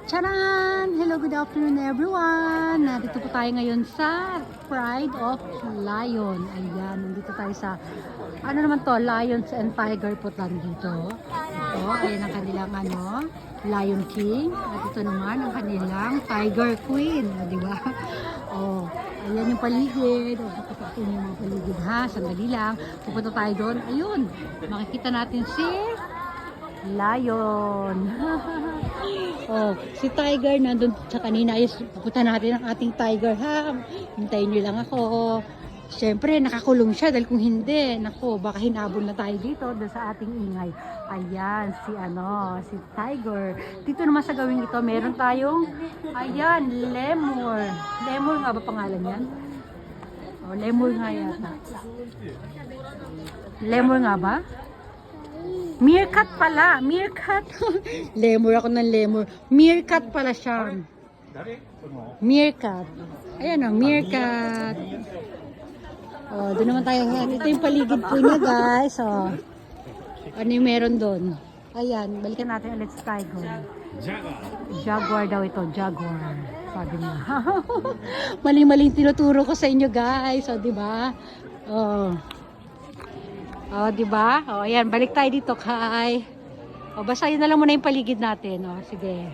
Charan! Hello, good afternoon everyone! Nandito po tayo ngayon sa Pride of Lion. Ayan, nandito tayo sa, ano naman to, Lions and Tiger po nandito. Ito, ayan ang kanilang Lion King. At ito naman ang kanilang Tiger Queen. Di ba? Oh, ayan yung paligid. O, pakita ko yung mga paligid ha. Sandali lang. Pupunta tayo doon. Ayun, makikita natin si Lion. Oh, si Tiger nandun sa kanina. Ayos, pupunta natin ang ating Tiger ha. Hintayin nyo lang ako. Siyempre, nakakulong siya dahil kung hindi, nako, baka hinabol na tayo dito dahil sa ating ingay. Ayan, si Tiger. Dito naman sa gawing ito, meron tayong, ayan, lemur. Lemur nga ba pangalan yan? Oh, lemur nga yata. Lemur nga ba? Meerkat pala, meerkat. Lemur ako ng lemur. Meerkat pala siya. Meerkat. Ayan o, meerkat. Oh, doon naman tayo. Ito yung paligid po niya, guys. Oh. Ano yung meron doon? Ayan, balikan natin ulit sa Tiger. Jaguar daw ito, jaguar. Sabi niya. Mali-maling tinuturo ko sa inyo, guys. O, di ba? Oh. Oh, di ba? Oh, ayan, balik tayo dito kay. Oh, basta yun na lang muna yung paligid natin. Oh, sige.